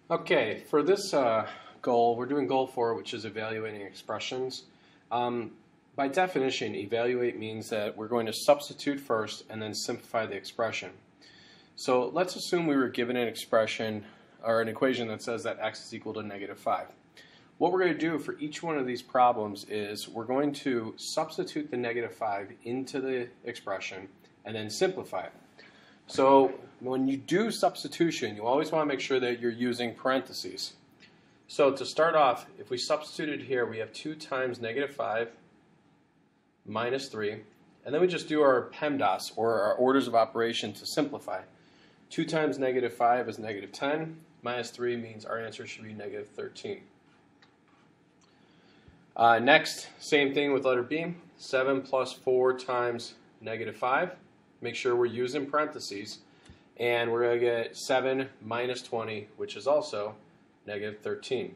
Okay, for this goal, we're doing goal 4, which is evaluating expressions. By definition, evaluate means that we're going to substitute first and then simplify the expression. So let's assume we were given an expression or an equation that says that x is equal to -5. What we're going to do for each one of these problems is we're going to substitute the -5 into the expression and then simplify it. So when you do substitution, you always want to make sure that you're using parentheses. So to start off, if we substituted here, we have 2 times -5 minus 3, and then we just do our PEMDAS, or our orders of operation, to simplify. 2 times -5 is -10, minus 3 means our answer should be -13. Next, same thing with letter B, 7 plus 4 times -5. Make sure we're using parentheses, and we're going to get 7 minus 20, which is also -13.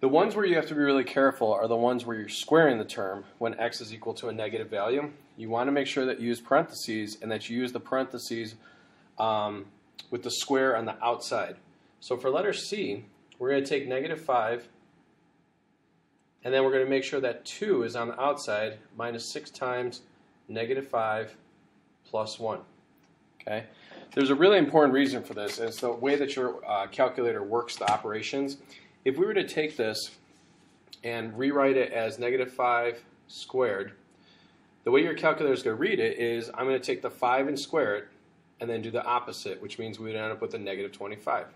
The ones where you have to be really careful are the ones where you're squaring the term when x is equal to a negative value. You want to make sure that you use parentheses and that you use the parentheses with the square on the outside. So for letter C, we're going to take -5, and then we're going to make sure that 2 is on the outside, minus 6 times -5 plus 1. Okay? There's a really important reason for this, and it's the way that your calculator works the operations. If we were to take this and rewrite it as -5 squared, the way your calculator is going to read it is I'm going to take the 5 and square it and then do the opposite, which means we would end up with a -25.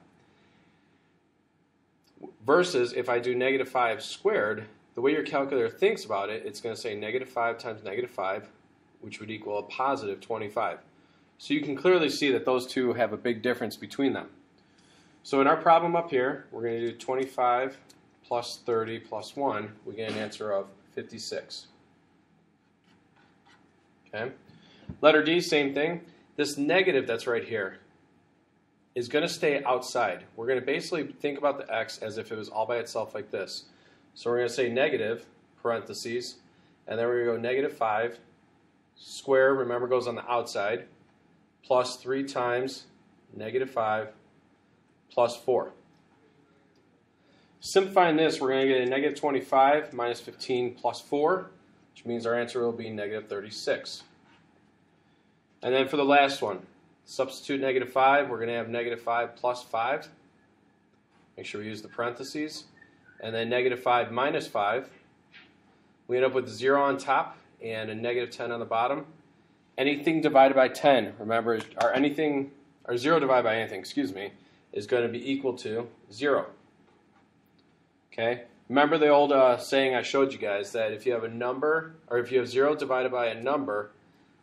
Versus if I do -5 squared, the way your calculator thinks about it, it's going to say -5 times -5, which would equal a positive 25. So you can clearly see that those two have a big difference between them. So in our problem up here, we're going to do 25 plus 30 plus 1. We get an answer of 56. Okay. Letter D, same thing. This negative that's right here is going to stay outside. We're going to basically think about the x as if it was all by itself like this. So we're going to say negative, parentheses, and then we're going to go -5. Square, remember, goes on the outside, plus 3 times -5 plus 4. Simplifying this, we're going to get a -25 minus 15 plus 4, which means our answer will be -36. And then for the last one, substitute -5, we're going to have -5 plus 5. Make sure we use the parentheses. And then -5 minus 5. We end up with 0 on top and a -10 on the bottom. Anything divided by 10, remember, or 0 divided by anything, excuse me, is going to be equal to 0. Okay? Remember the old saying I showed you guys that if you have a number, or if you have 0 divided by a number,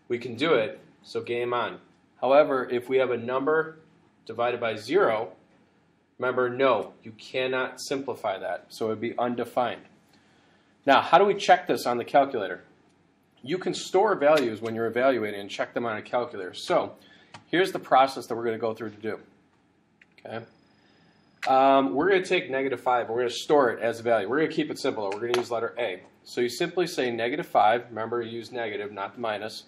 we can do it, so game on. However, if we have a number divided by 0, remember, no, you cannot simplify that, so it would be undefined. Now, how do we check this on the calculator? You can store values when you're evaluating and check them on a calculator. So here's the process that we're going to go through to do. Okay, we're going to take -5. We're going to store it as a value. We're going to keep it simple. We're going to use letter A. So you simply say -5. Remember, you use negative, not the minus.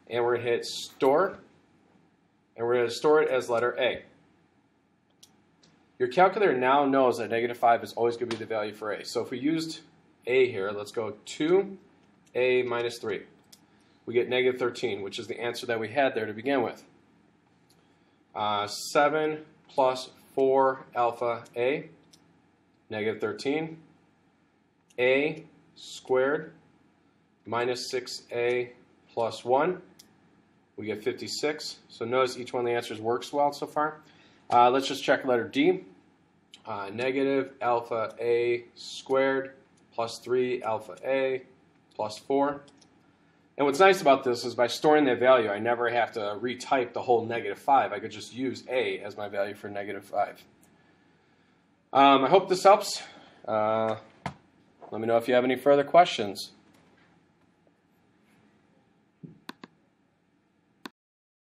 And we're going to hit store, and we're going to store it as letter A. Your calculator now knows that -5 is always going to be the value for A. So if we used A here, let's go 2A minus 3. We get -13, which is the answer that we had there to begin with. 7 plus 4 alpha A, -13. A squared minus 6A plus 1. We get 56. So notice each one of the answers works well so far. Let's just check letter D. Negative alpha A squared plus 3 alpha A plus 4. And what's nice about this is by storing that value, I never have to retype the whole -5. I could just use A as my value for -5. I hope this helps. Let me know if you have any further questions.